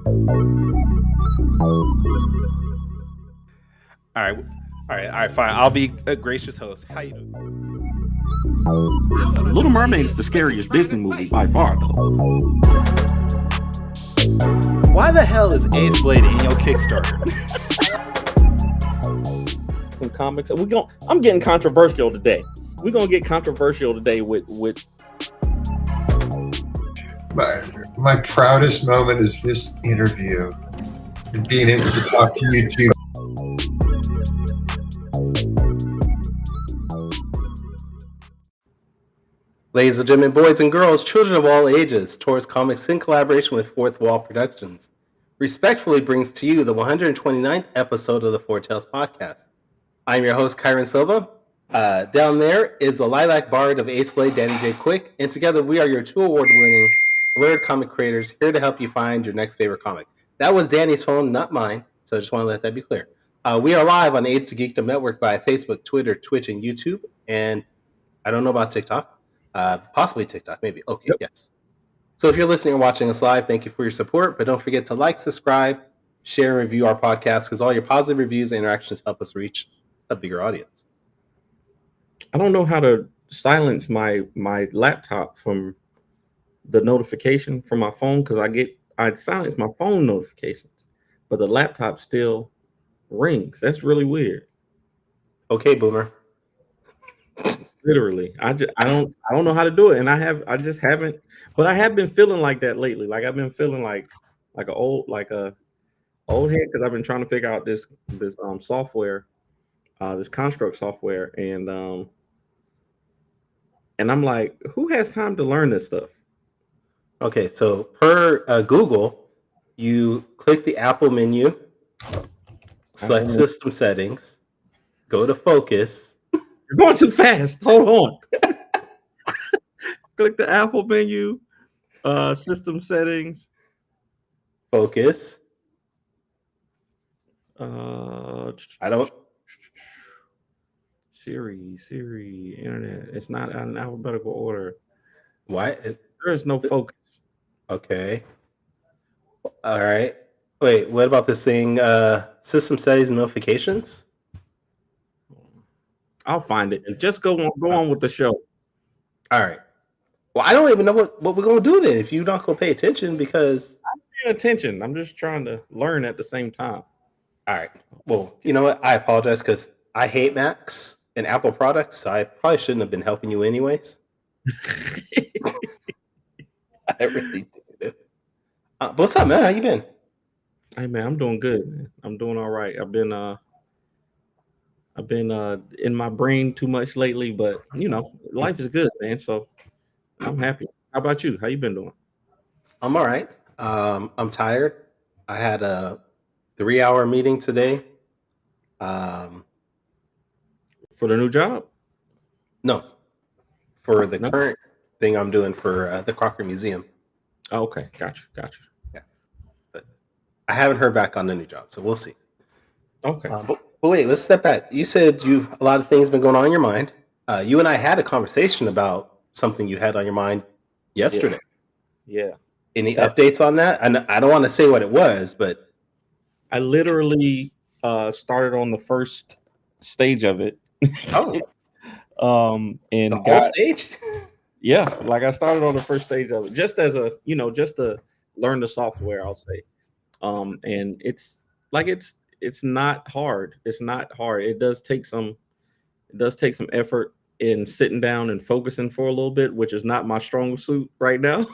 All right, fine. I'll be a gracious host. How you doing? Little Mermaid is the scariest Disney movie by far, though. Why the hell is Ace Blade in your Kickstarter? Some comics. I'm getting controversial today. We're gonna get controversial today with. My proudest moment is this interview and being able to talk to you two. Ladies and gentlemen, boys and girls, children of all ages, Taurus Comics in collaboration with Fourth Wall Productions respectfully brings to you the 129th episode of the Four Tales podcast. I'm your host, Kyrun Silva. Down there is the Lilac Bard of Ace Blade, Danny J. Quick, and together we are your two award-winning Blurred comic creators here to help you find your next favorite comic. That was Danny's phone, not mine, so I just want to let that be clear. We are live on the Age to Geekdom Network by Facebook, Twitter, Twitch, and YouTube, and I don't know about TikTok. Possibly TikTok, maybe. Okay, yep. Yes. So if you're listening or watching us live, thank you for your support, but don't forget to like, subscribe, share, and review our podcast because all your positive reviews and interactions help us reach a bigger audience. I don't know how to silence my laptop from the notification from my phone because I silence my phone notifications, but the laptop still rings. That's really weird. Okay, boomer. Literally, I don't know how to do it, and I just haven't. But I have been feeling like that lately. Like I've been feeling like a old head because I've been trying to figure out this software, this construct software, and I'm like, who has time to learn this stuff? Okay, so per Google, you click the Apple menu, select system settings, go to focus. You're going too fast. Hold on. Click the Apple menu, system settings, focus. I don't. Siri, internet. It's not in alphabetical order. Why? There is no focus. Okay. All right. Wait, what about this thing? System settings and notifications? I'll find it. Just go on with the show. All right. Well, I don't even know what we're going to do then if you're not going to pay attention because... I'm paying attention. I'm just trying to learn at the same time. All right. Well, you know what? I apologize because I hate Macs and Apple products, so I probably shouldn't have been helping you anyways. I really did. But what's up, man? How you been? Hey, man, I'm doing good, man. I'm doing all right. I've been in my brain too much lately, but life is good, man. So I'm happy. How about you? How you been doing? I'm all right. I'm tired. I had a 3-hour meeting today. For the new job? No, for the current thing I'm doing for the Crocker Museum. Oh, okay, got you. Yeah, but I haven't heard back on the new job, so we'll see. Okay. But wait, let's step back. You said a lot of things been going on in your mind. You and I had a conversation about something you had on your mind yesterday. Yeah. Any updates on that? And I don't want to say what it was, but I literally started on the first stage of it. Oh. And the whole stage? Yeah, like I started on the first stage of it, just as just to learn the software, I'll say. And it's not hard. It's not hard. It does take some effort in sitting down and focusing for a little bit, which is not my strong suit right now,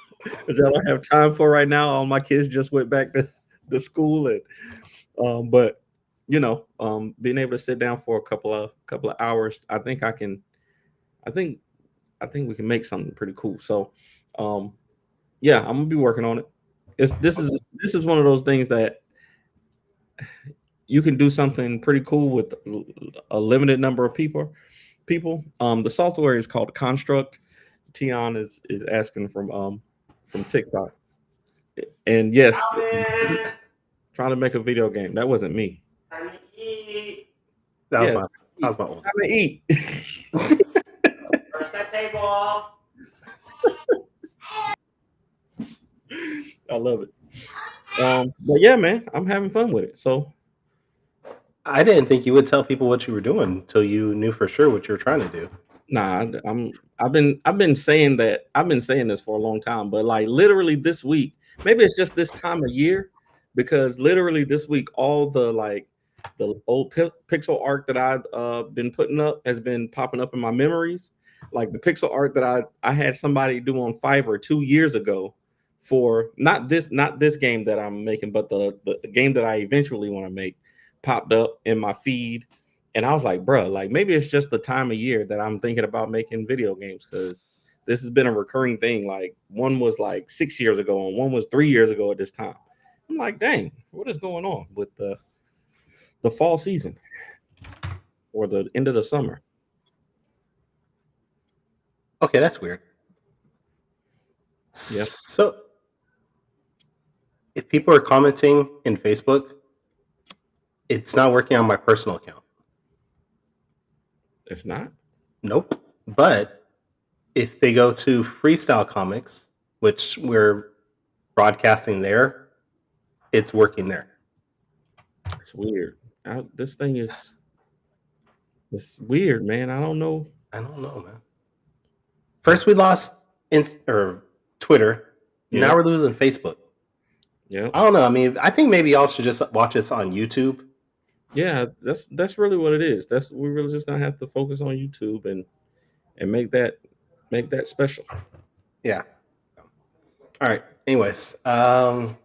which I don't have time for right now. All my kids just went back to school, and but being able to sit down for a couple of hours, I think we can make something pretty cool. So, yeah, I'm gonna be working on it. This is one of those things that you can do something pretty cool with a limited number of people. The software is called Construct. Tion is asking from TikTok, and yes, trying to make a video game. That wasn't me. Time to eat. That was my own. Time to eat. First that table. I love it. But yeah, man, I'm having fun with it. So I didn't think you would tell people what you were doing until you knew for sure what you were trying to do. nah, I've been saying that. I've been saying this for a long time, but like literally this week, maybe it's just this time of year, because literally this week, all the like the old pixel art that I've been putting up has been popping up in my memories. Like the pixel art that I had somebody do on Fiverr 2 years ago for not this game that I'm making, but the game that I eventually want to make popped up in my feed. And I was like, bro, like maybe it's just the time of year that I'm thinking about making video games, because this has been a recurring thing. Like one was like 6 years ago and one was 3 years ago at this time. I'm like, dang, what is going on with the fall season or the end of the summer? Okay, that's weird. Yeah. So, if people are commenting in Facebook, it's not working on my personal account. It's not. Nope. But if they go to Freestyle Comics, which we're broadcasting there, it's working there. It's weird. This thing is it's weird, man. I don't know. I don't know, man. First, we lost Twitter. Yeah. Now we're losing Facebook. Yeah. I don't know. I mean, I think maybe y'all should just watch us on YouTube. Yeah, that's really what it is. We're really just gonna have to focus on YouTube and make that special. Yeah. All right. Anyways, so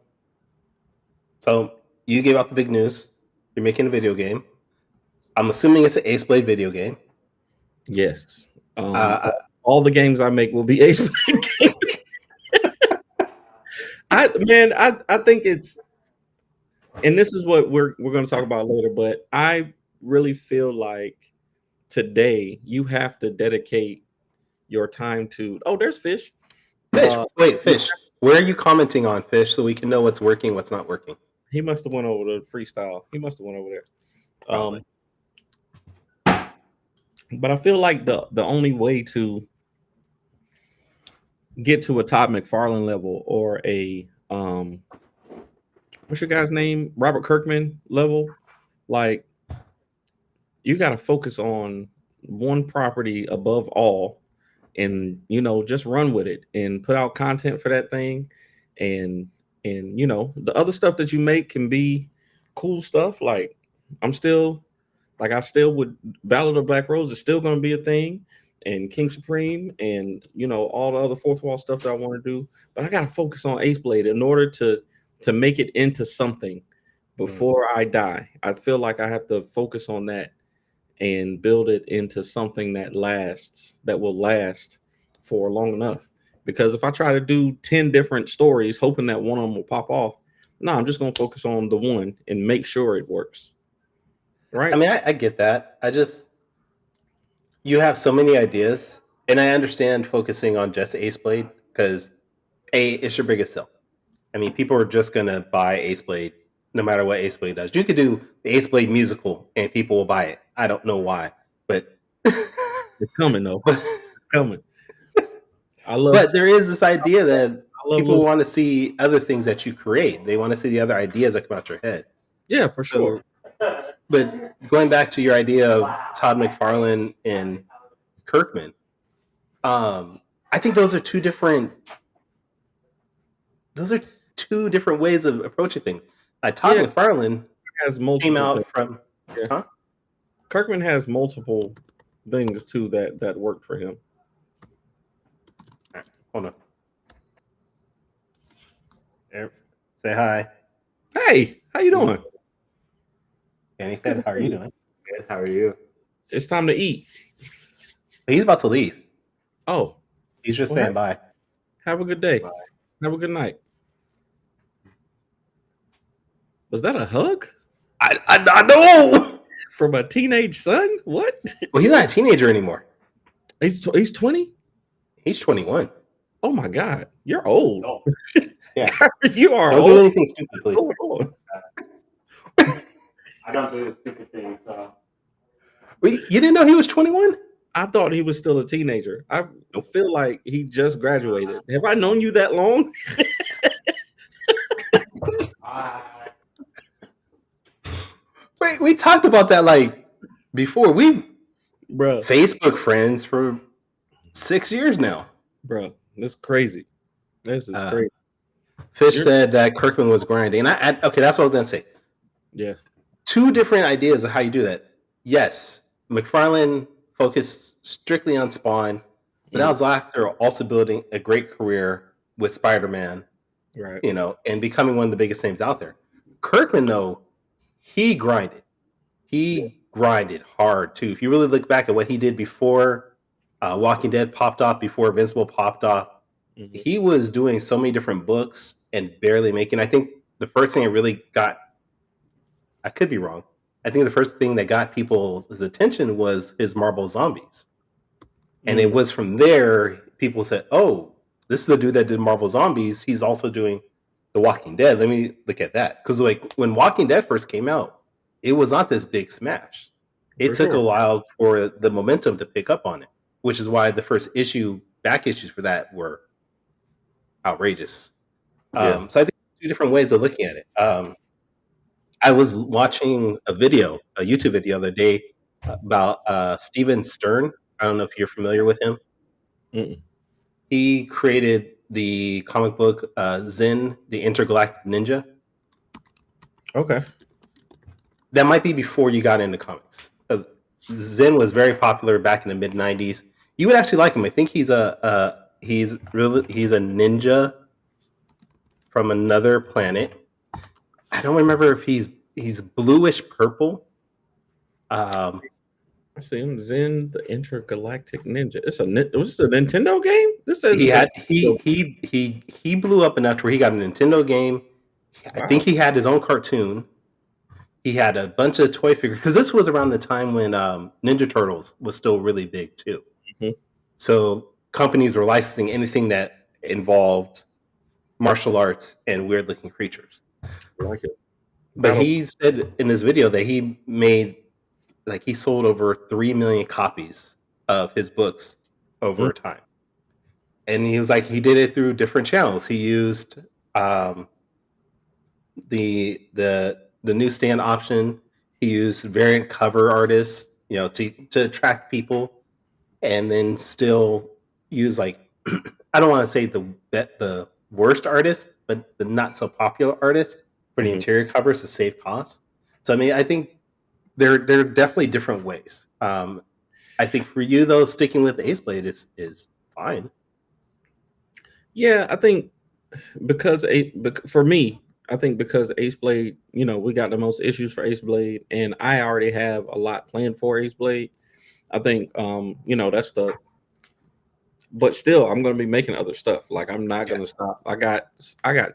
you gave out the big news. You're making a video game. I'm assuming it's an Ace Blade video game. Yes. All the games I make will be Ace Blade games. I think it's, and this is what we're going to talk about later, but I really feel like today you have to dedicate your time to. Oh, there's Fish. Fish. Wait, Fish. Where are you commenting on, Fish, so we can know what's working, what's not working? He must have went over to Freestyle. He must have went over there. Probably. But I feel like the only way to get to a Todd McFarlane level or a what's your guy's name? Robert Kirkman level, like you got to focus on one property above all, and just run with it and put out content for that thing, and the other stuff that you make can be cool stuff. Like I still would Ballad of Black Rose is still going to be a thing, and King Supreme, and all the other fourth wall stuff that I want to do. But I got to focus on Ace Blade in order to make it into something before I die. I feel like I have to focus on that and build it into something that will last for long enough. Because if I try to do 10 different stories hoping that one of them will pop off, no, I'm just going to focus on the one and make sure it works. Right? I mean, I get that. You have so many ideas, and I understand focusing on just Ace Blade because it's your biggest sell. I mean, people are just gonna buy Ace Blade no matter what Ace Blade does. You could do the Ace Blade musical, and people will buy it. I don't know why, but it's coming though. It's coming. But there is this idea that people want to see other things that you create. They want to see the other ideas that come out your head. Yeah, for sure. But going back to your idea of Todd McFarlane and Kirkman, I think those are two different ways of approaching things. Todd McFarlane has multiple came out things. from. Yeah. Huh? Kirkman has multiple things too that worked for him. All right, hold on. There, say hi. Hey, how you doing? And he said, "How are you doing?" Good. How are you? It's time to eat. He's about to leave. Oh, he's just saying bye. Have a good day. Bye. Have a good night. Was that a hug? I know. From a teenage son? What? Well, he's not a teenager anymore. He's 20? He's 21. Oh my God. You're old. Oh. Yeah. You are Don't old. do anything stupid, please. I don't do stupid things. So. Wait, you didn't know he was 21? I thought he was still a teenager. I feel like he just graduated. Have I known you that long? we talked about that like before. We Bro, Facebook friends for 6 years now. bro, this is crazy. This is Uh, crazy. Fish You're- said that Kirkman was grinding. And okay, that's what I was gonna say. Yeah. Two different ideas of how you do that. Yes, McFarlane focused strictly on Spawn, but that was after also building a great career with Spider-Man, Right. and becoming one of the biggest names out there. Kirkman, though, he grinded. He grinded hard too. If you really look back at what he did before Walking Dead popped off, before Invincible popped off, he was doing so many different books and barely making. I think the first thing it really got, I could be wrong, I think the first thing that got people's attention was his Marvel Zombies. And it was from there people said, oh, this is the dude that did Marvel Zombies. He's also doing The Walking Dead. Let me look at that. Because like when Walking Dead first came out, it was not this big smash. It took a while for the momentum to pick up on it, which is why the first back issues for that were outrageous. So I think two different ways of looking at it. I was watching a YouTube video the other day about Steven Stern. I don't know if you're familiar with him. Mm-mm. He created the comic book Zen, the Intergalactic Ninja. Okay. That might be before you got into comics. Zen was very popular back in the mid '90s. You would actually like him. I think he's a ninja from another planet. I don't remember if he's bluish purple. I see him. Zen, the Intergalactic Ninja. Was this a Nintendo game? This says he blew up enough to where he got a Nintendo game. I think he had his own cartoon. He had a bunch of toy figures because this was around the time when Ninja Turtles was still really big too. So companies were licensing anything that involved martial arts and weird looking creatures. I like it. But he said in this video that he sold over 3 million copies of his books over time. And he was like, he did it through different channels. He used the newsstand option. He used variant cover artists, to attract people, and then still use I don't want to say the worst artist, but the not so popular artist for the interior covers to save costs. So I mean, I think there are definitely different ways. I think for you though, sticking with Ace Blade is fine. Yeah, I think for me, I think because Ace Blade, we got the most issues for Ace Blade, and I already have a lot planned for Ace Blade. I think that's but still I'm gonna be making other stuff. Like I'm not gonna stop. I got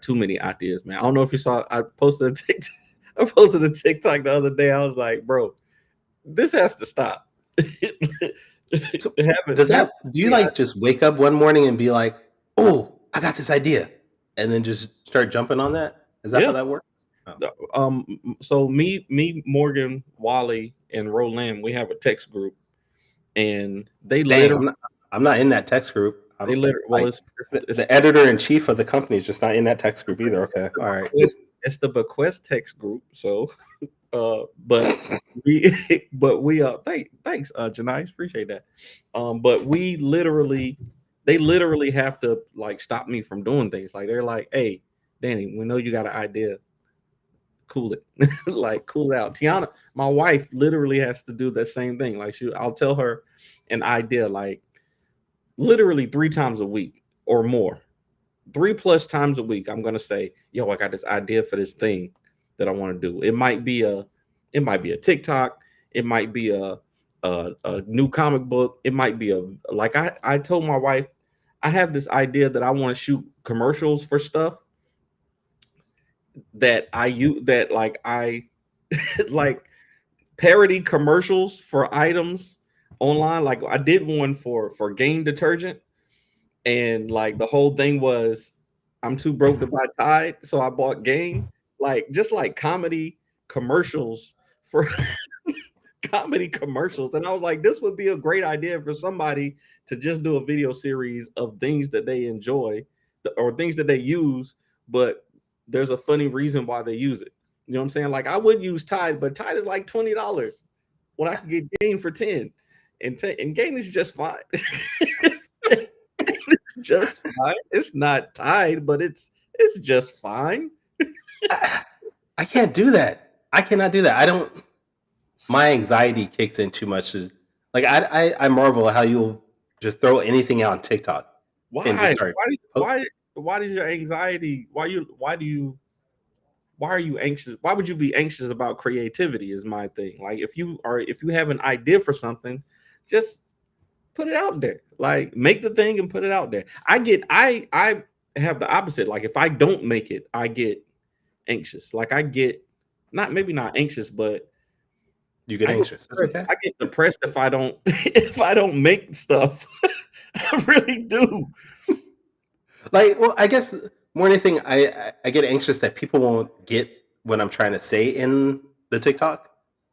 too many ideas, man. I don't know if you saw, I posted a TikTok. The other day. I was like, bro, this has to stop. Do you just wake up one morning and be like, oh, I got this idea, and then just start jumping on that? Is that how that works? Oh. So me, Morgan, Wally, and Roland, we have a text group, and they literally. I'm not in that text group. It's the editor in chief of the company is just not in that text group either. Okay, all right. It's the Bequest text group. So, but we thanks, Janice, appreciate that. But they literally have to stop me from doing things. Like they're like, hey, Danny, we know you got an idea. Cool it, cool it out. Tiana, my wife, literally has to do the same thing. I'll tell her an idea literally 3 times a week or more, 3+ times a week. I'm gonna say, yo, I got this idea for this thing that I want to do. It might be a TikTok. It might be a new comic book. It might be I told my wife, I have this idea that I want to shoot commercials for stuff that I use, I parody commercials for items online. I did one for game detergent, and the whole thing was I'm too broke to buy Tide, so I bought Game. Just comedy commercials for comedy commercials. And I was like, this would be a great idea for somebody to just do a video series of things that they enjoy or things that they use, but there's a funny reason why they use it. You know what I'm saying? Like I would use Tide, but Tide is like $20 when I can get Gain for 10. And Gain is just fine. It's just fine. It's not Tide, but it's just fine. I can't do that. I cannot do that. I don't. My anxiety kicks in too much. Like I marvel at how you'll just throw anything out on TikTok and just Why? start. Why does your anxiety? Why are you anxious? Why would you be anxious about creativity? Is my thing. Like if you have an idea for something, just put it out there. Like make the thing and put it out there. I have the opposite. Like if I don't make it, I get anxious. Like I get maybe not anxious, but You get anxious. That's okay. I get depressed if I don't if I don't make stuff. I really do. Like, well, I guess more than anything, I get anxious that people won't get what I'm trying to say in the TikTok.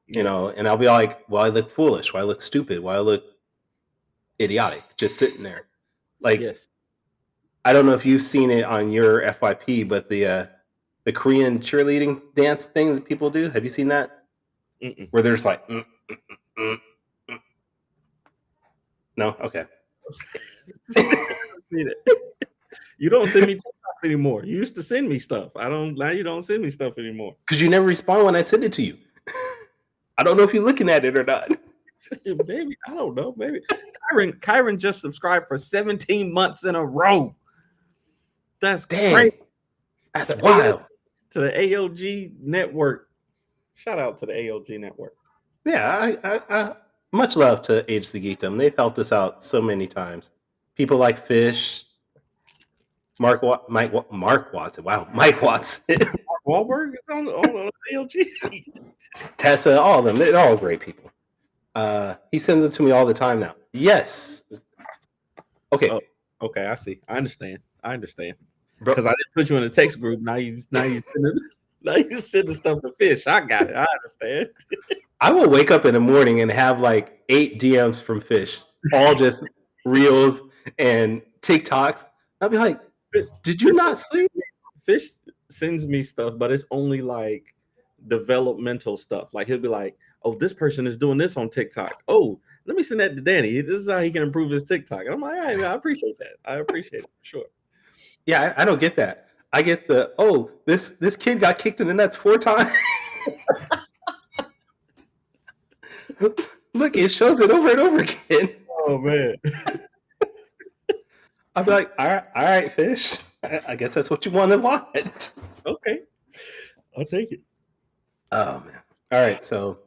You know, and I'll be like, well, I look foolish, well, I look stupid, well, I look idiotic, just sitting there. Like, Yes. I don't know if you've seen it on your FYP, but the Korean cheerleading dance thing that people do, have you seen that? Mm-mm. Where they're just like, no, okay. You don't send me TikToks anymore. You used to send me stuff. Now you don't send me stuff anymore. Because you never respond when I send it to you. I don't know if you're looking at it or not. Maybe I don't know. Maybe Kyrun just subscribed for 17 months in a row. That's great. That's wild. To the AOG network. Shout out to the AOG network. Yeah, I much love to Age the Geekdom. They've helped us out so many times. People like Fish, Mark Watson. Wow, Mike Watson. Mark Wahlberg is on AOG. Tessa, all of them. They're all great people. He sends it to me all the time now. Yes. Okay. Oh, okay, I see. I understand. Because I didn't put you in a text group. Now you sending stuff to Fish. I got it. I understand. I will wake up in the morning and have like 8 DMs from Fish, all just reels and TikToks. I'll be like, did you not sleep? Fish sends me stuff, but it's only like developmental stuff. Like he'll be like, oh, this person is doing this on TikTok. Oh, let me send that to Danny. This is how he can improve his TikTok. And I'm like, hey, man, I appreciate that. I appreciate it for sure. Yeah, I don't get that. I get this kid got kicked in the nuts 4 times. Look, it shows it over and over again. Oh man. I'll be like, all right, Fish. I guess that's what you want to watch. Okay, I'll take it. Oh man. All right, so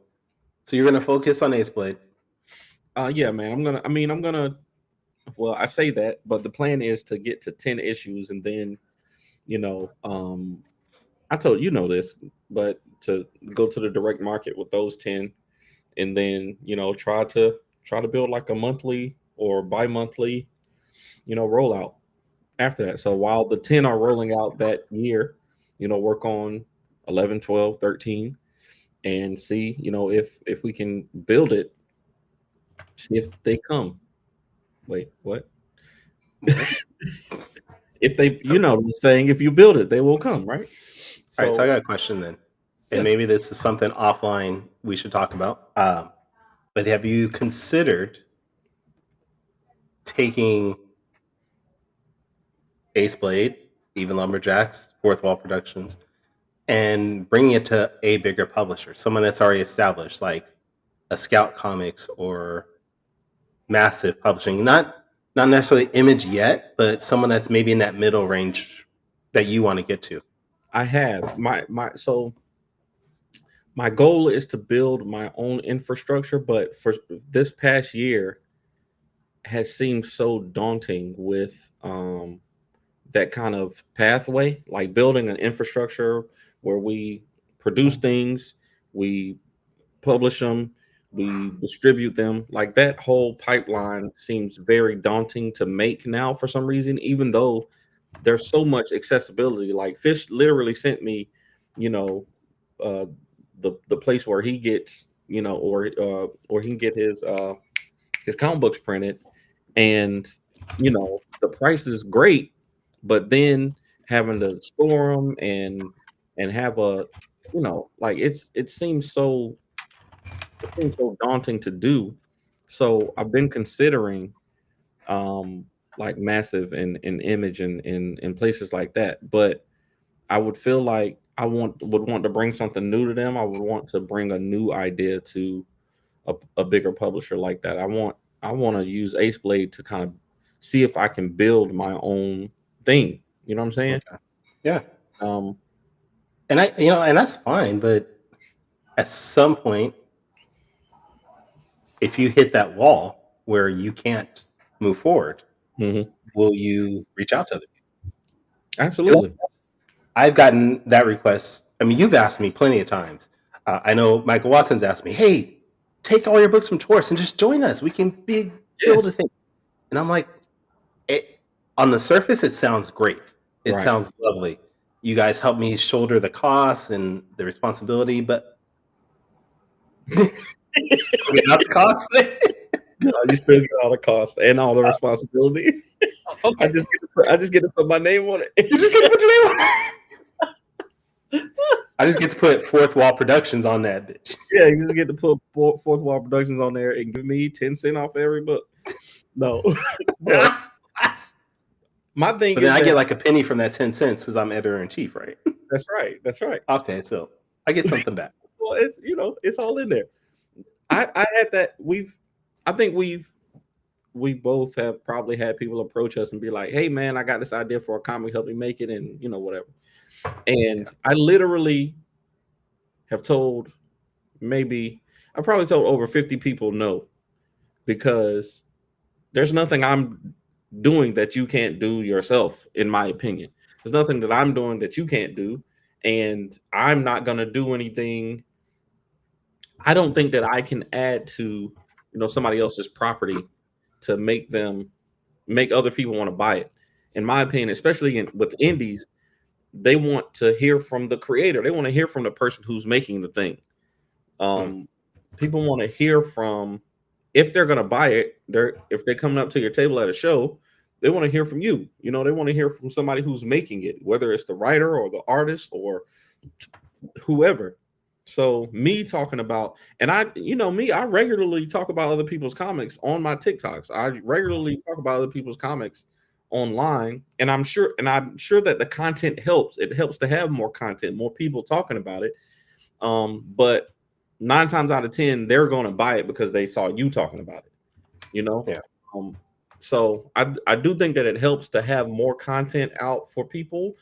you're gonna focus on Ace Blade. Yeah, man. I'm gonna. Well, I say that, but the plan is to get to 10 issues, and then, I told this, but to go to the direct market with those 10, and then try to build like a monthly or bi-monthly, rollout after that. So while the 10 are rolling out that year, work on 11, 12, 13, and see, if we can build it, see if they come. Wait, what? If they, saying if you build it, they will come, right? All right, so I got a question then. And maybe this is something offline we should talk about. But have you considered taking Ace Blade, Even Lumberjacks, Fourth Wall Productions, and bringing it to a bigger publisher, someone that's already established, like a Scout Comics or Massive Publishing? Not necessarily Image yet, but someone that's maybe in that middle range that you want to get to. I have so my goal is to build my own infrastructure, but for this past year has seemed so daunting with that kind of pathway, like building an infrastructure where we produce things, we publish them, we distribute them. Like that whole pipeline seems very daunting to make now for some reason, even though there's so much accessibility. Like Fish literally sent me, the place where he gets, or he can get his comic books printed, and the price is great, but then having to store them and have a like it seems so daunting to do. So I've been considering like massive and image and in places like that. But I would feel like would want to bring something new to them. I would want to bring a new idea to a bigger publisher like that. I want to use Ace Blade to kind of see if I can build my own thing. You know what I'm saying? Okay. Yeah. Um, And and that's fine, but at some point, if you hit that wall where you can't move forward, mhm. will you reach out to other people? Absolutely. I've gotten that request. I mean, you've asked me plenty of times. I know Michael Watson's asked me, "Hey, take all your books from Taurus and just join us. We can build a Yes. thing." And I'm like, on the surface, it sounds great. It Right. sounds lovely. You guys help me shoulder the costs and the responsibility, but without the costs, No, you still get all the cost and all the responsibility. okay. I just get to put my name on it. You just get to put your name on it. I just get to put Fourth Wall Productions on that bitch. Yeah, you just get to put Fourth Wall Productions on there and give me 10 cents off every book. No. But my thing But is then I that- get like a penny from that 10 cents because I'm editor in chief, right? That's right. That's right. Okay, so I get something back. Well, it's it's all in there. I had that. I think we both have probably had people approach us and be like, "Hey, man, I got this idea for a comic. Help me make it," and whatever. And I literally have told I probably told over 50 people no, because there's nothing I'm doing that you can't do yourself, in my opinion. There's nothing that I'm doing that you can't do, and I'm not gonna do anything. I don't think that I can add to somebody else's property to make other people want to buy it. In my opinion, especially with indies, they want to hear from the creator. They want to hear from the person who's making the thing. People want to hear from, if they're going to buy it, if they're coming up to your table at a show, they want to hear from you. They want to hear from somebody who's making it, whether it's the writer or the artist or whoever. So me talking about, and I regularly talk about other people's comics on my TikToks. I regularly talk about other people's comics online, and I'm sure that the content helps. It helps to have more content, more people talking about it. But 9 times out of 10, they're going to buy it because they saw you talking about it. Yeah. So I do think that it helps to have more content out for people.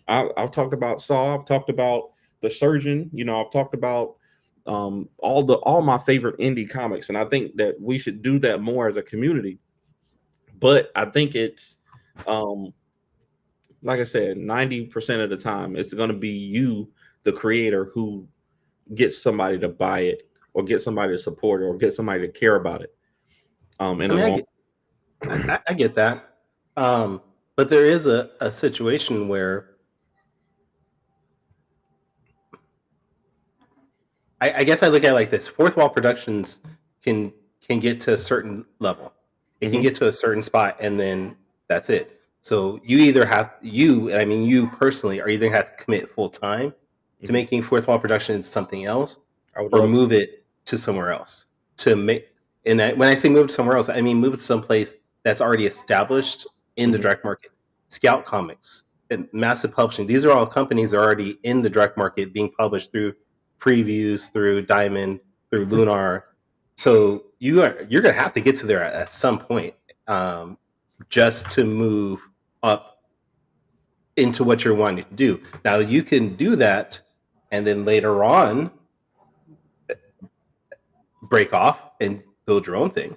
I've talked about Saw. I've talked about The Surgeon. I've talked about all my favorite indie comics, and I think that we should do that more as a community. But I think it's like I said, 90% of the time it's going to be you, the creator, who gets somebody to buy it, or get somebody to support it, or get somebody to care about it. I get that. But there is a situation where I guess I look at it like this: Fourth Wall Productions can get to a certain level. It can get to a certain spot, and then that's it. So you either you personally are either have to commit full time to making Fourth Wall Productions something else, or move it to somewhere else to make. And when I say move to somewhere else, I mean move it to someplace that's already established in the direct market. Scout Comics and Massive Publishing; these are all companies that are already in the direct market, being published through previews, through Diamond, through Lunar. So you're gonna have to get to there at some point, just to move up into what you're wanting to do. Now you can do that, and then later on break off and build your own thing.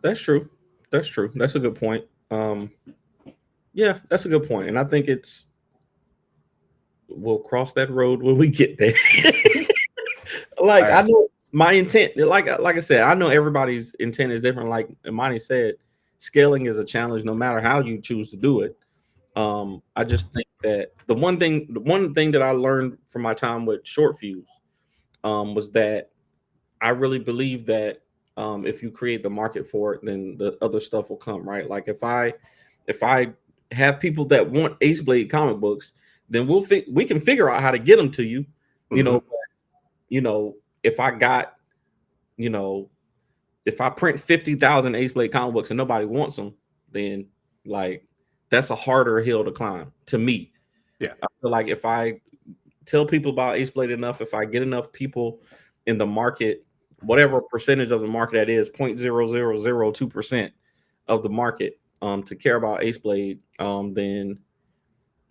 That's true. That's a good point. Yeah, that's a good point, and I think we'll cross that road when we get there. Like, I know my intent, like I said, I know everybody's intent is different. Like Imani said, scaling is a challenge no matter how you choose to do it. I just think that the one thing that I learned from my time with Short Fuse was that I really believe that if you create the market for it, then the other stuff will come, right? Like if I have people that want Ace Blade comic books, then we can figure out how to get them to you. If I got, if I print 50,000 Ace Blade comic books and nobody wants them, then like that's a harder hill to climb to me. Yeah. I feel like if I tell people about Ace Blade enough, if I get enough people in the market, whatever percentage of the market that is, 0.0002% of the market, to care about Ace Blade, then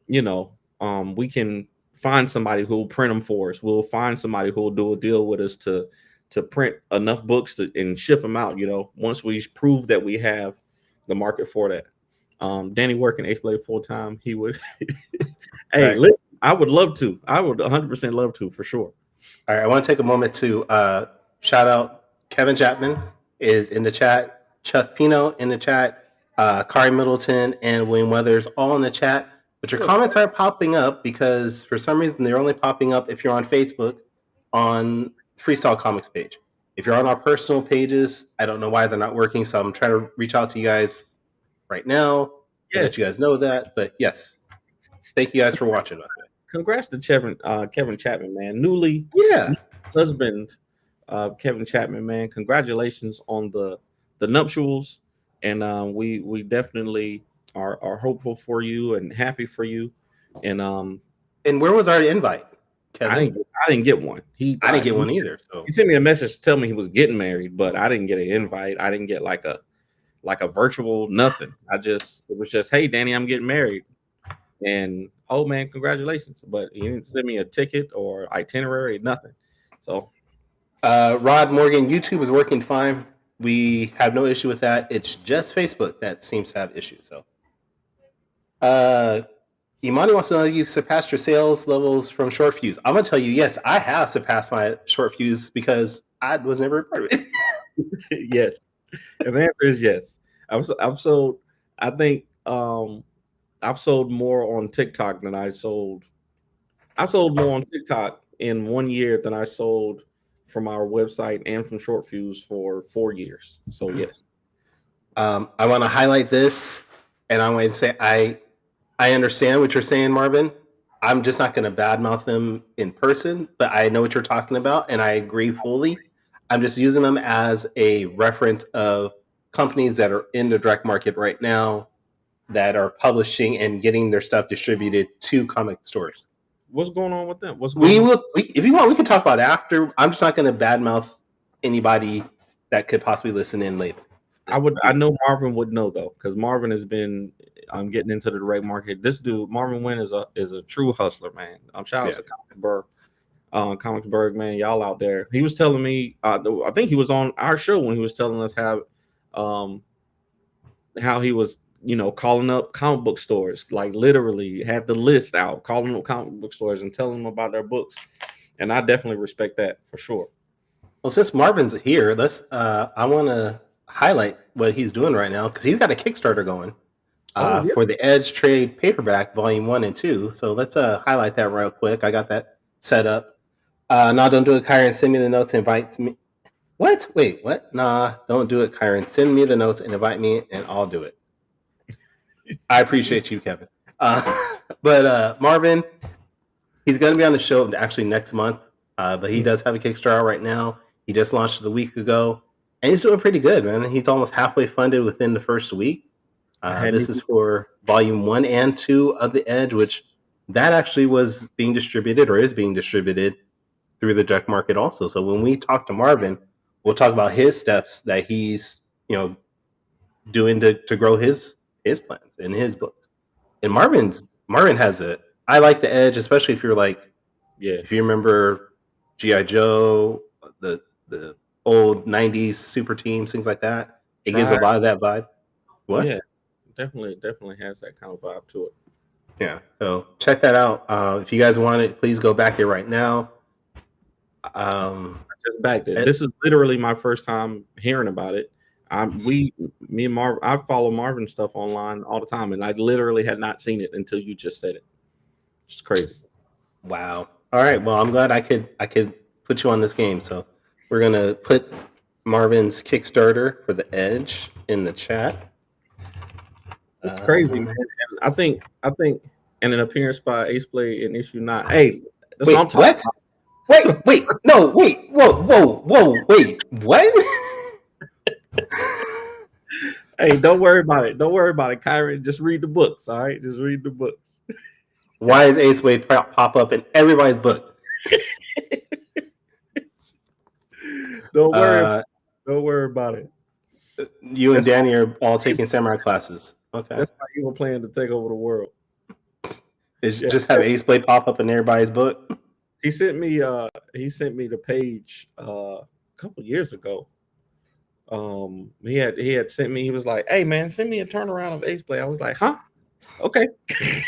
we can find somebody who will print them for us. We'll find somebody who will do a deal with us to print enough books and ship them out. Once we prove that we have the market for that. Danny working Ace Blade full time, he would. Hey, right. Listen, I would love to. I would 100% love to, for sure. All right, I want to take a moment to shout out Kevin Chapman is in the chat, Chuck Pino in the chat, Kari Middleton, and William Weathers all in the chat. But your comments aren't popping up because for some reason they're only popping up if you're on Facebook on Freestyle Comics page. If you're on our personal pages, I don't know why they're not working, so I'm trying to reach out to you guys right now to let you guys know that. But yes, thank you guys for watching. Congrats to Kevin Chapman, man. Newly husband, Kevin Chapman, man. Congratulations on the nuptials, and we definitely are hopeful for you and happy for you. And where was our invite, Kevin? I didn't get one. I didn't get one either. So he sent me a message to tell me he was getting married, but I didn't get an invite. I didn't get like a virtual nothing. It was just, hey, Danny, I'm getting married. And oh man, congratulations! But he didn't send me a ticket or itinerary, nothing. So, Rod Morgan, YouTube is working fine. We have no issue with that. It's just Facebook that seems to have issues. So, Imani wants to know if you surpassed your sales levels from Short Fuse. I'm gonna tell you, yes, I have surpassed my Short Fuse because I was never a part of it. Yes, and the answer is yes. I've sold. I think. I've sold more on TikTok than I sold. I sold more on TikTok in 1 year than I sold from our website and from Short Fuse for 4 years. So yes. I want to highlight this, and I want to say I understand what you're saying, Marvin. I'm just not going to badmouth them in person, but I know what you're talking about, and I agree fully. I'm just using them as a reference of companies that are in the direct market right now that are publishing and getting their stuff distributed to comic stores. What's going on with them? If you want, we can talk about it after. I'm just not going to badmouth anybody that could possibly listen in later. I know Marvin would know though, because Marvin has been getting into the direct market. This dude, Marvin Wynn, is a true hustler, man. Shout out to Comicsburg, man. Y'all out there. He was telling me, I think he was on our show when he was telling us how he was calling up comic book stores, like literally had the list out, calling up comic book stores and telling them about their books. And I definitely respect that for sure. Well, since Marvin's here, I want to highlight what he's doing right now because he's got a Kickstarter going for the Edge Trade Paperback Volume 1 and 2. So let's highlight that real quick. I got that set up. Nah, don't do it, Kyron. Send me the notes and invite me. What? Wait, what? Nah, don't do it, Kyron. Send me the notes and invite me, and I'll do it. I appreciate you, Kevin. But Marvin, he's going to be on the show actually next month. But he does have a Kickstarter right now. He just launched it a week ago, and he's doing pretty good, man. He's almost halfway funded within the first week. This is for Volume 1 and 2 of The Edge, which that actually was being distributed or is being distributed through the direct market also. So when we talk to Marvin, we'll talk about his steps that he's doing to grow his plans and his books. And Marvin has I like The Edge, especially if you're if you remember G.I. Joe, the old 90s super teams, things like that. It gives a lot of that vibe. What? Yeah, definitely has that kind of vibe to it. Yeah, so check that out. If you guys want it, please go back there right now. Just back there. This is literally my first time hearing about it. Me and Marvin, I follow Marvin stuff online all the time, and I literally had not seen it until you just said it. It's crazy. Wow. All right. Well, I'm glad I could put you on this game. So we're gonna put Marvin's Kickstarter for The Edge in the chat. It's crazy, man. And I think and an appearance by Ace Blade in issue 9. Hey, that's Wait, what I'm talking what? about. Wait, no, wait, whoa, wait, what? Hey, don't worry about it. Don't worry about it, Kyron. Just read the books, all right? Just read the books. Why is Ace Blade pop up in everybody's book? Don't worry about it. You and Danny are all taking samurai classes. Okay. That's how you were planning to take over the world. Just have Ace Blade pop up in everybody's book. He sent me the page a couple years ago. He had sent me, he was like, "Hey man, send me a turnaround of Ace Blade." I was like, "Huh? Okay." I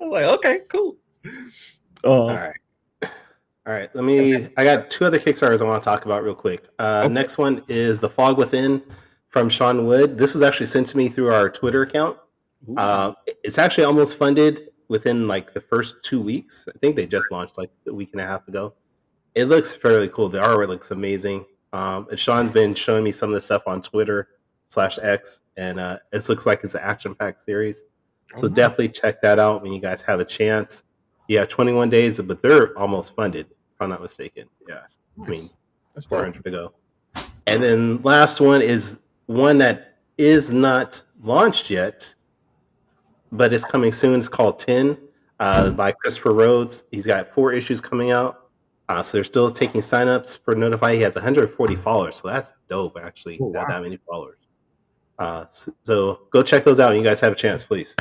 was like, "Okay, cool." All right. I got 2 other Kickstarters I want to talk about real quick. Okay. Next one is The Fog Within from Sean Wood. This was actually sent to me through our Twitter account. It's actually almost funded within like the first 2 weeks. I think they just launched like a week and a half ago. It looks fairly cool. The artwork looks amazing. And Sean's been showing me some of the stuff on Twitter/X, and it looks like it's an action-packed series. So definitely check that out when you guys have a chance. Yeah, 21 days, but they're almost funded, if I'm not mistaken. Yeah, I mean, That's 400 to go. And then last one is one that is not launched yet, but it's coming soon. It's called 10 by Christopher Rhodes. He's got 4 issues coming out. So they're still taking signups for Notify. He has 140 followers, so that's dope, actually. Oh, wow. That many followers. So go check those out when you guys have a chance, please.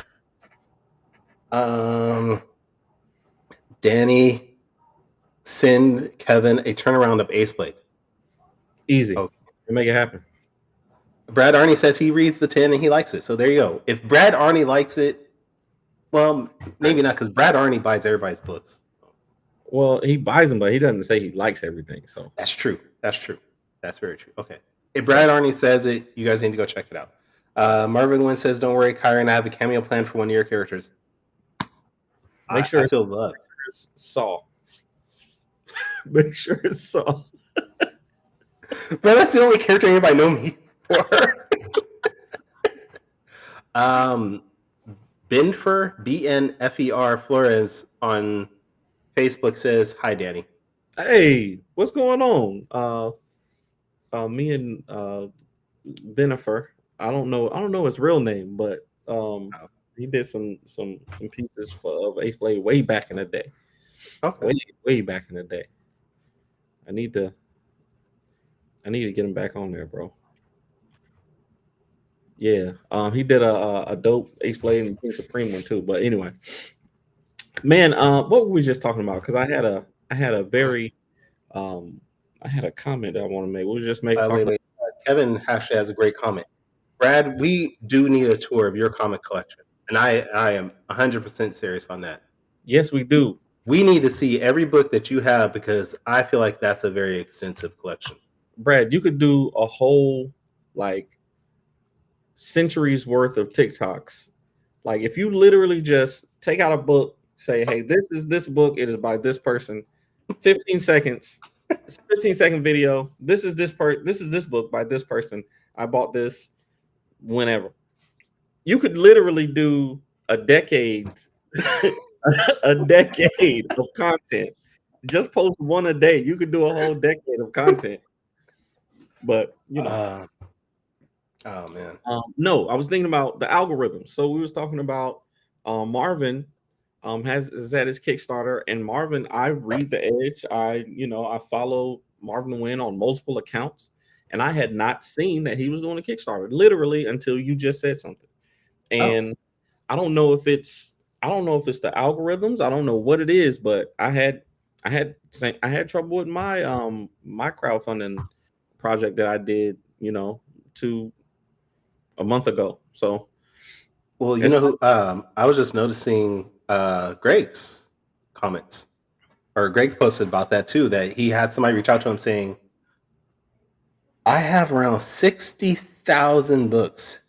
Danny, send Kevin a turnaround of Ace Blade. Easy. Okay. Make it happen. Brad Arney says he reads the 10 and he likes it. So there you go. If Brad Arney likes it, well, maybe not, because Brad Arney buys everybody's books. Well, he buys them, but he doesn't say he likes everything. So that's true. That's very true. Okay. If Brad Arney says it, you guys need to go check it out. Marvin Wynn says, "Don't worry, Kyron, I have a cameo plan for one of your characters." Make sure I feel love. It's Saul. Make sure it's Saul. Bro, that's the only character anybody know me for. Benfer, BNFER Flores on Facebook says, "Hi, Danny." Hey, what's going on? Me and Benifer. I don't know his real name, but he did some pieces of Ace Blade way back in the day. Okay. Way back in the day. I need to get him back on there, bro. Yeah. He did a dope Ace Blade and King Supreme one too. But anyway, man, what were we just talking about? Because I had a very I had a comment that I want to make. We'll just make wait. Kevin actually has a great comment. Brad, we do need a tour of your comic collection. And I am 100% serious on that. Yes, we do. We need to see every book that you have, because I feel like that's a very extensive collection. Brad, you could do a whole like centuries worth of TikToks. Like if you literally just take out a book, say, "Hey, this is this book. It is by this person." 15 seconds, 15-second video. This is this book by this person. I bought this whenever. You could literally do a decade of content. Just post one a day. You could do a whole decade of content. But you know, oh man. No, I was thinking about the algorithm. So we was talking about Marvin is at his Kickstarter, and Marvin, I read the Edge. I follow Marvin Wynn on multiple accounts, and I had not seen that he was doing a Kickstarter literally until you just said something. And I don't know if it's the algorithms. I don't know what it is, but I had trouble with my my crowdfunding project that I did, a month ago. So, well, I was just noticing Greg's comments, or Greg posted about that too, that he had somebody reach out to him saying, "I have around 60,000 books."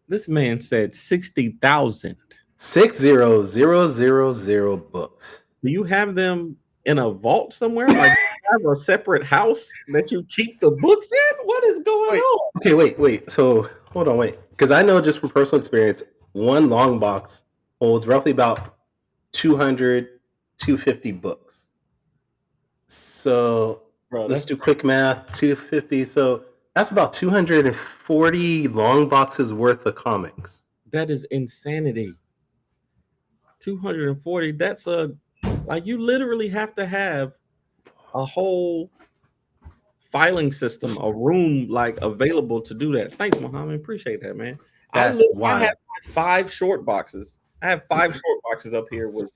This man said 60,000. 60,000 books. Do you have them in a vault somewhere? Like you have a separate house that you keep the books in? What is going on? Okay, wait. So hold on, because I know just from personal experience, one long box holds roughly about 200, 250 books. So Bro, let's do quick math. 250. So that's about 240 long boxes worth of comics. that is insanity. 240. That's like you literally have to have a whole filing system, a room like available to do that. Thanks, Mohammed. Appreciate that, man. I That's have wild. 5 short boxes. I have 5 short boxes up here with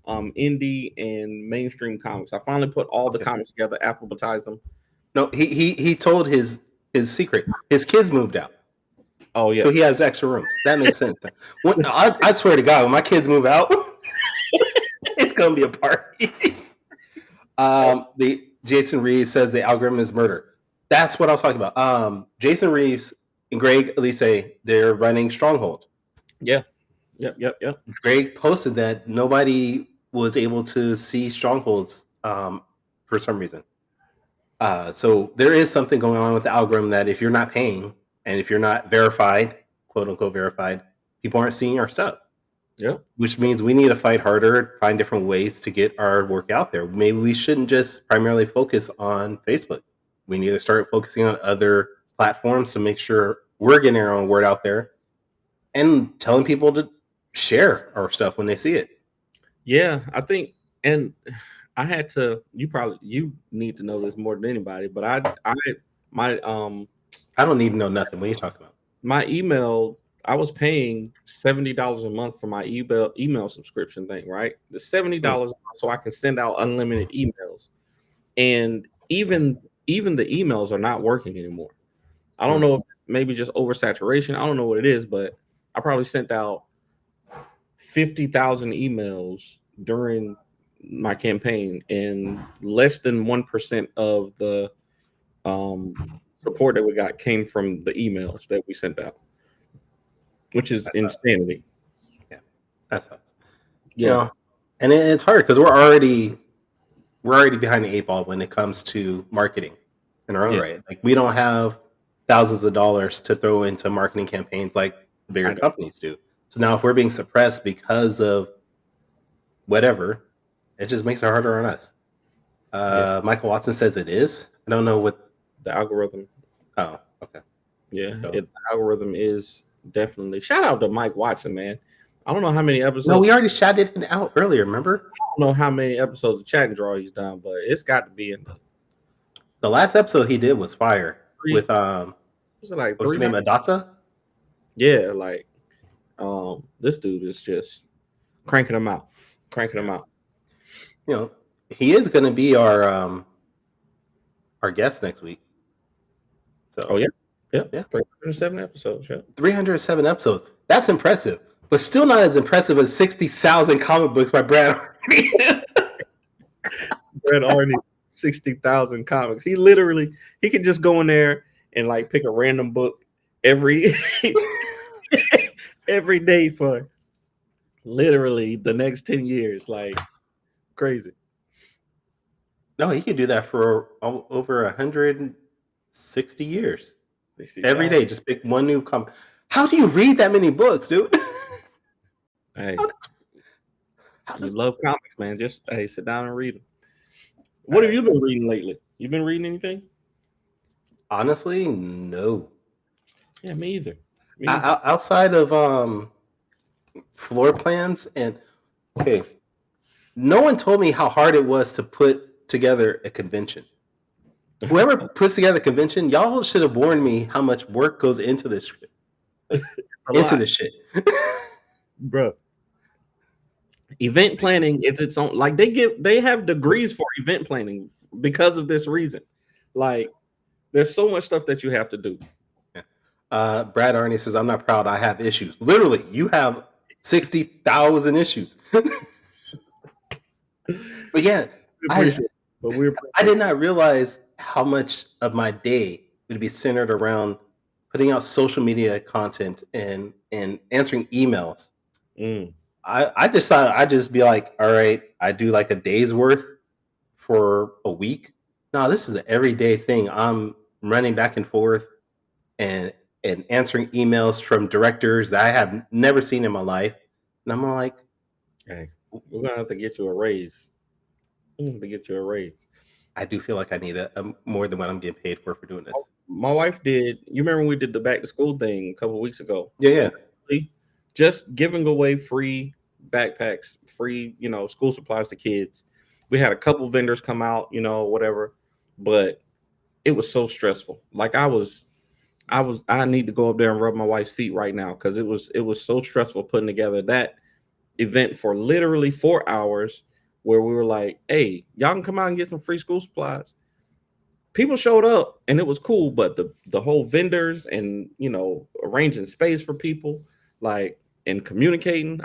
indie and mainstream comics. I finally put all the comics together, alphabetized them. No, he told his secret. His kids moved out. Oh yeah. So he has extra rooms. That makes sense. I swear to God, when my kids move out, it's gonna be a party. The Jason Reeves says the algorithm is murder. That's what I was talking about. Jason Reeves and Greg Elise, they're running Stronghold. Yeah. Yep. Greg posted that nobody was able to see Strongholds for some reason. So there is something going on with the algorithm that if you're not paying and if you're not verified, quote unquote verified, people aren't seeing our stuff. Yeah. Which means we need to fight harder, find different ways to get our work out there. Maybe we shouldn't just primarily focus on Facebook. We need to start focusing on other platforms to make sure we're getting our own word out there and telling people to share our stuff when they see it. Yeah, I think, and I had to. You need to know this more than anybody, but I don't need to know nothing. What are you talking about? My email. I was paying $70 a month for my email subscription thing, right? The $70 so I can send out unlimited emails, and even the emails are not working anymore. I don't know if maybe just oversaturation. I don't know what it is, but I probably sent out 50,000 emails during my campaign, and less than 1% of the support that we got came from the emails that we sent out, which is insanity. Yeah, that sucks. Yeah, you know, and it's hard because we're already behind the 8 ball when it comes to marketing in our own right. Like we don't have thousands of dollars to throw into marketing campaigns like the bigger companies do. So now if we're being suppressed because of whatever, it just makes it harder on us. Michael Watson says it is. I don't know what the algorithm. Oh, okay. Yeah, the algorithm is definitely. Shout out to Mike Watson, man. I don't know how many episodes. No, we already shouted it out earlier. Remember? I don't know how many episodes of Chat and Draw he's done, but it's got to be in the last episode he did was fire with was it like what's her name, Adasa? Yeah, like this dude is just cranking them out. You know, he is going to be our guest next week. So yeah. 307 episodes. Yeah, 307 episodes. That's impressive, but still not as impressive as 60,000 comic books by Brad Arney. Brad Arney, 60,000 comics. He could just go in there and like pick a random book every day for literally the next 10 years. Like crazy. No, he could do that for over 160 years. Every day, just pick one new comic. How do you read that many books, dude? Hey, you love comics, man. Just sit down and read them. What have you been reading lately? You been reading anything? Honestly, no. Yeah, me either. Outside of floor plans and no one told me how hard it was to put together a convention. Whoever puts together a convention, y'all should have warned me how much work goes into this shit. Bro. Event planning is its own. Like they have degrees for event planning because of this reason. Like there's so much stuff that you have to do. Brad Arney says, "I'm not proud. I have issues." Literally, you have 60,000 issues. But yeah, I did not realize how much of my day would be centered around putting out social media content and answering emails. I just thought I'd just be like, all right, I do like a day's worth for a week. No, this is an everyday thing. I'm running back and forth and answering emails from directors that I have never seen in my life. And I'm like, Hey, we're gonna have to get you a raise. We're gonna have to get you a raise. I do feel like I need a more than what I'm getting paid for doing this. My wife did. You remember when we did the back to school thing a couple of weeks ago? Yeah. Just giving away free backpacks, free, school supplies to kids. We had a couple vendors come out, whatever, but it was so stressful. Like I need to go up there and rub my wife's feet right now because it was so stressful putting together that event for literally 4 hours where we were like, hey, y'all can come out and get some free school supplies. People showed up and it was cool, but the whole vendors and arranging space for people, like, and communicating,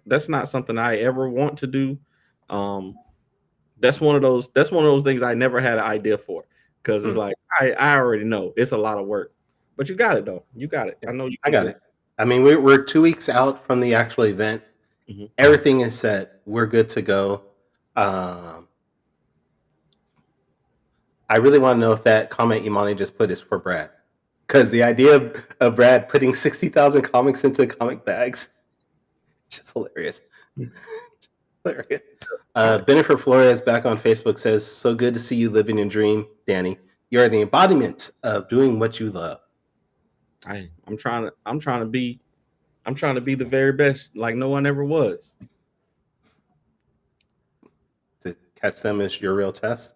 that's not something I ever want to do. That's one of those things I never had an idea for, because it's like I already know it's a lot of work, but you got it though. You got it. I know you. I got it. I mean, we're 2 weeks out from the actual event. Mm-hmm. Everything is set. We're good to go. I really want to know if that comment Imani just put is for Brad, because the idea of Brad putting 60,000 comics into comic bags, just hilarious. Hilarious. Bennifer Flores back on Facebook says, "So good to see you living your dream, Danny. You are the embodiment of doing what you love." I'm trying to be the very best, like no one ever was. To catch them is your real test.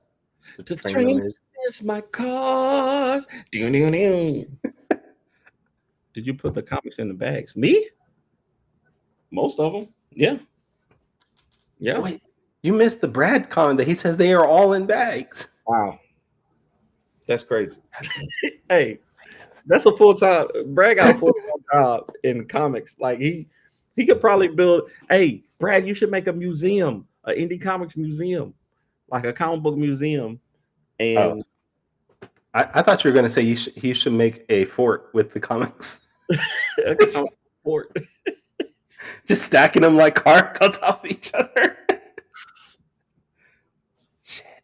To train is my cause. Did you put the comics in the bags? Me? Most of them. Yeah. Yeah. Wait, you missed the Brad comment that he says they are all in bags. Wow. That's crazy. Hey, that's a full-time. Brad got a full-time job in comics. Like he could probably build. Hey, Brad, you should make a museum, an indie comics museum, like a comic book museum. And I thought you were going to say he should make a fort with the comics. A comic fort. Just stacking them like cards on top of each other. Shit.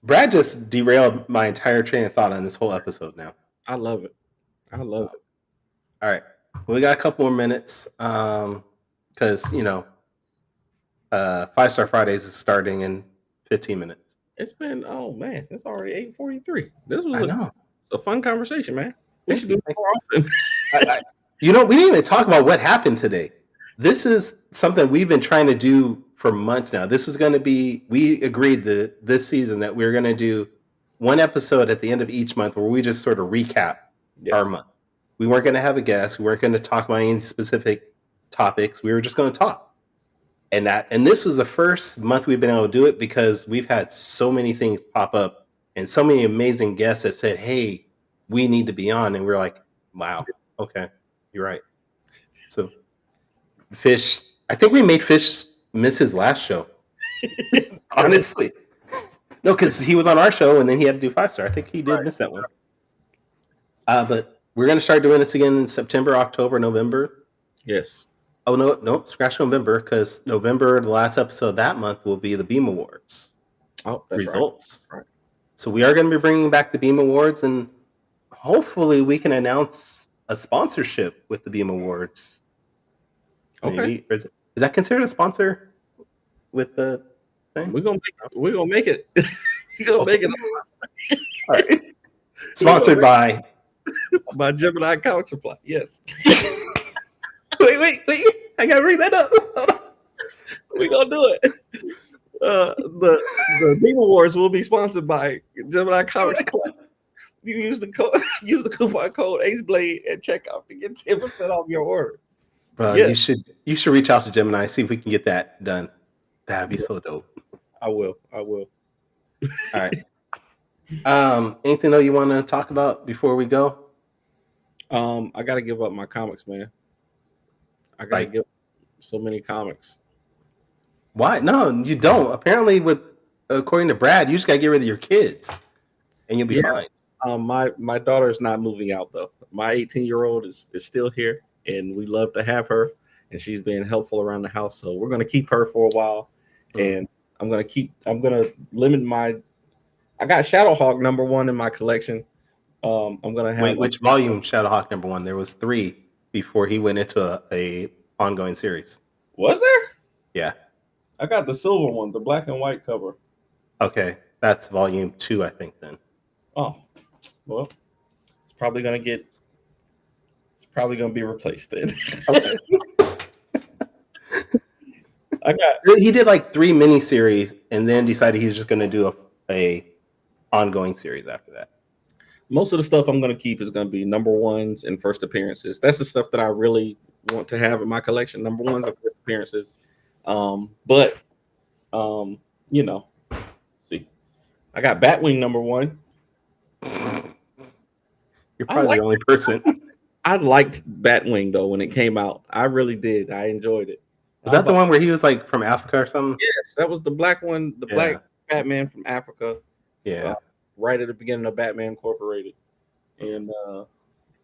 Brad just derailed my entire train of thought on this whole episode now. I love it. All right. Well, we got a couple more minutes because, 5-Star Fridays is starting in 15 minutes. It's been, oh man, it's already 8:43. This was a fun conversation, man. We should do it more often. We didn't even talk about what happened today. This is something we've been trying to do for months now. This is going to be, we agreed this season that we're going to do one episode at the end of each month where we just sort of recap our month. We weren't going to have a guest. We weren't going to talk about any specific topics. We were just going to talk. And this was the first month we've been able to do it because we've had so many things pop up and so many amazing guests that said, hey, we need to be on. And we're like, wow, okay, you're right. So Fish, I think we made Fish miss his last show. Honestly. No, because he was on our show and then he had to do 5-Star. I think he did miss that one. But we're going to start doing this again in September, October, November. Yes. Oh, no, scratch November, because November, the last episode of that month, will be the Beam Awards results. Right. So we are going to be bringing back the Beam Awards, and hopefully we can announce a sponsorship with the Beam Awards. Okay. Maybe. Is that considered a sponsor with the thing? We're gonna make it. We're gonna make it. All right. Sponsored by Gemini Comic Supply. Yes. Wait. I gotta bring that up. We're gonna do it. The Beam Awards will be sponsored by Gemini Comic Supply. You use the coupon code AceBlade at checkout to get 10% off your order. Bro, yes. you should reach out to Gemini, see if we can get that done. That'd be so dope. I will. All right. Anything though you want to talk about before we go? I gotta give up my comics, man. I gotta give so many comics. Why? No, you don't. Apparently, according to Brad, you just gotta get rid of your kids, and you'll be fine. My daughter's not moving out though. My 18-year-old is still here, and we love to have her, and she's been helpful around the house. So we're gonna keep her for a while, and I'm gonna limit my. I got Shadowhawk #1 in my collection. I'm gonna have. Wait, which volume Shadowhawk #1? There was 3 before he went into a ongoing series. Was there? Yeah. I got the silver one, the black and white cover. Okay, that's volume 2, I think. Then. Oh, well, it's probably gonna be replaced then. Okay. I got. He did like 3 miniseries, and then decided he's just going to do a ongoing series after that. Most of the stuff I'm gonna keep is gonna be number ones and first appearances. That's the stuff that I really want to have in my collection. Number ones and first appearances. But you know, see, I got Batwing number 1. You're probably the only person. I liked Batwing though when it came out. I really did. I enjoyed it. Is that the one where he was like from Africa or something? Yes, that was the black one, the black Batman from Africa. Yeah. Right at the beginning of Batman Incorporated. And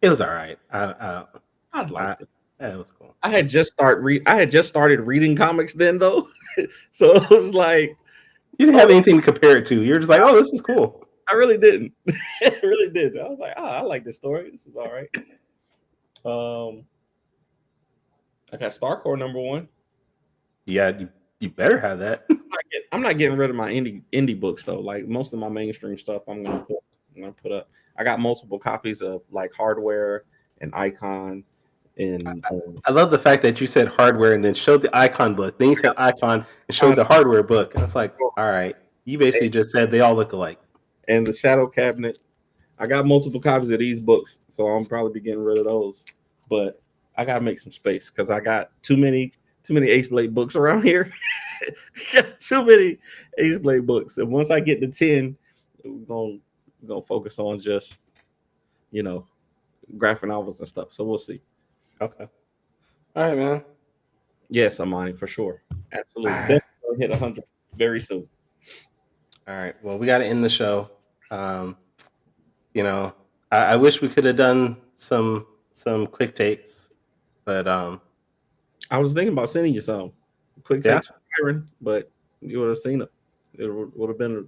it was all right. I liked it. Yeah, it was cool. I had just started reading comics then though. So it was like you didn't have anything to compare it to. You're just like, oh, this is cool. I really didn't. I really did. I was like, I like this story. This is all right. I got Starcore number 1. Yeah, you better have that. I'm not getting rid of my indie books though. Like most of my mainstream stuff, I'm gonna put up. I got multiple copies of like Hardware and Icon. And I love the fact that you said Hardware and then showed the Icon book. Then you said Icon and showed the Hardware book, and it's like, all right, you basically just said they all look alike. And the Shadow Cabinet. I got multiple copies of these books, so I'm probably be getting rid of those. But I gotta make some space because I got too many Ace Blade books around here. Too many Ace Blade books. And once I get to 10, we're gonna focus on just graphic novels and stuff. So we'll see. Okay. All right, man. Yes, Amani, for sure. Absolutely. Definitely gonna hit 100 very soon. All right. Well, we got to end the show. I wish we could have done some quick takes, but I was thinking about sending you some quick takes from Kyrun, but you would have seen it. It would have been.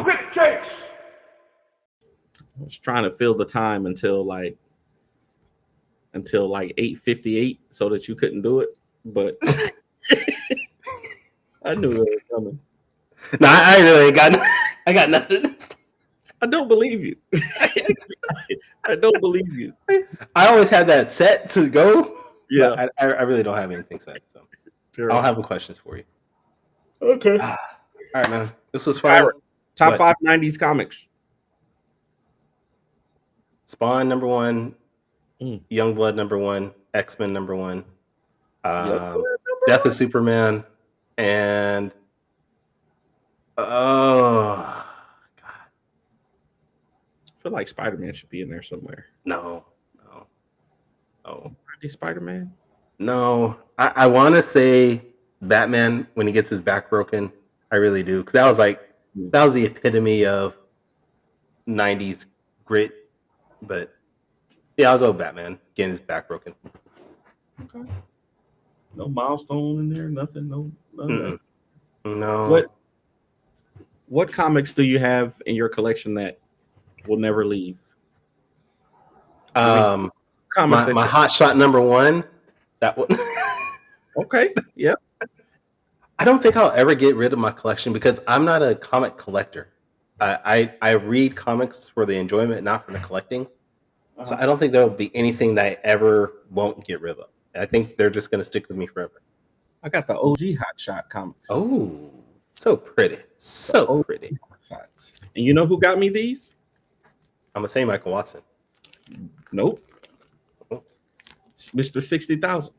Quick takes. I was trying to fill the time until like 8:58 so that you couldn't do it, but I knew it was coming. No, I really I got nothing. I don't believe you. I don't believe you. I always have that set to go. Yeah, I really don't have anything set. So I'll have some questions for you. Okay. All right, man. This was fun. Top 5 90s comics. Spawn number 1. Youngblood number 1. X-Men number 1. Death of Superman. And I feel like Spider-Man should be in there somewhere. No. Spider-Man? No. I want to say Batman when he gets his back broken. I really do. Because that was the epitome of 90s grit. But yeah, I'll go Batman getting his back broken. Okay. No milestone in there, nothing. No. What comics do you have in your collection that will never leave? My Hot Shot number 1. That one. Okay. Yeah. I don't think I'll ever get rid of my collection because I'm not a comic collector. I read comics for the enjoyment, not for the collecting. So I don't think there will be anything that I ever won't get rid of. I think they're just going to stick with me forever. I got the OG Hot Shot comics. Oh, so pretty. So pretty. And you know who got me these? I'm going to say Michael Watson. Nope. Mr. 60,000.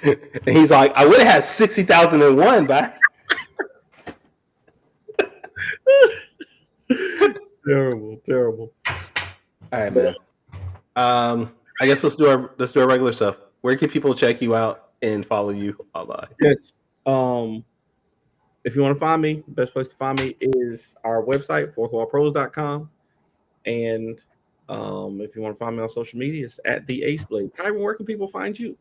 And he's like, I would have had 60,001, but Terrible. All right, man. I guess let's do our regular stuff. Where can people check you out and follow you online? Yes. If you want to find me, the best place to find me is our website, fourthwallpros.com. And if you want to find me on social media, it's at the Ace Blade. Kyrun, where can people find you?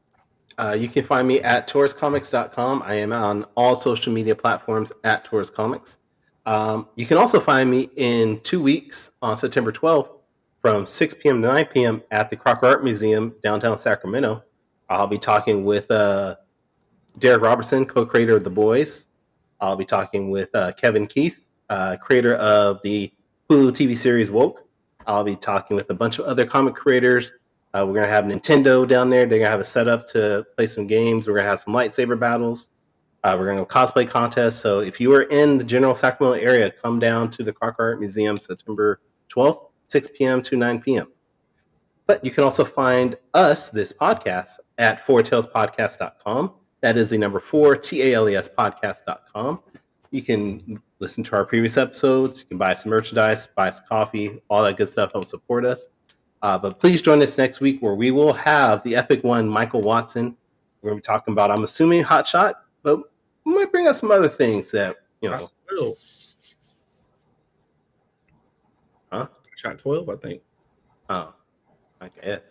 You can find me at TaurusComics.com. I am on all social media platforms at Taurus Comics. You can also find me in 2 weeks on September 12th from 6 p.m. to 9 p.m. at the Crocker Art Museum, downtown Sacramento. I'll be talking with Derek Robertson, co-creator of The Boys. I'll be talking with Kevin Keith, creator of the Hulu TV series Woke. I'll be talking with a bunch of other comic creators. We're going to have Nintendo down there. They're going to have a setup to play some games. We're going to have some lightsaber battles. We're going to have a cosplay contest. So if you are in the general Sacramento area, come down to the Crocker Art Museum September 12th, 6 p.m. to 9 p.m. But you can also find us, this podcast, at fourtailspodcast.com. That is the number 4, TALES podcast.com. You can listen to our previous episodes. You can buy some merchandise, buy some coffee, all that good stuff helps support us. But please join us next week where we will have the epic one, Michael Watson. We're going to be talking about, I'm assuming, Hot Shot, but we might bring up some other things that, Shot 12, I think. Oh, I guess.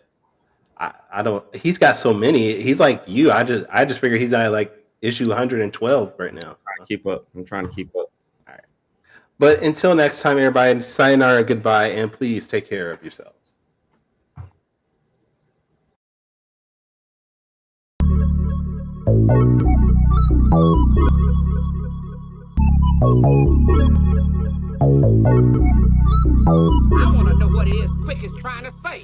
I don't. He's got so many. He's like you. I just figure he's at like issue 112 right now. I'm trying to keep up. All right. But until next time, everybody, sayonara, goodbye, and please take care of yourselves. I want to know what it is Quick is trying to say.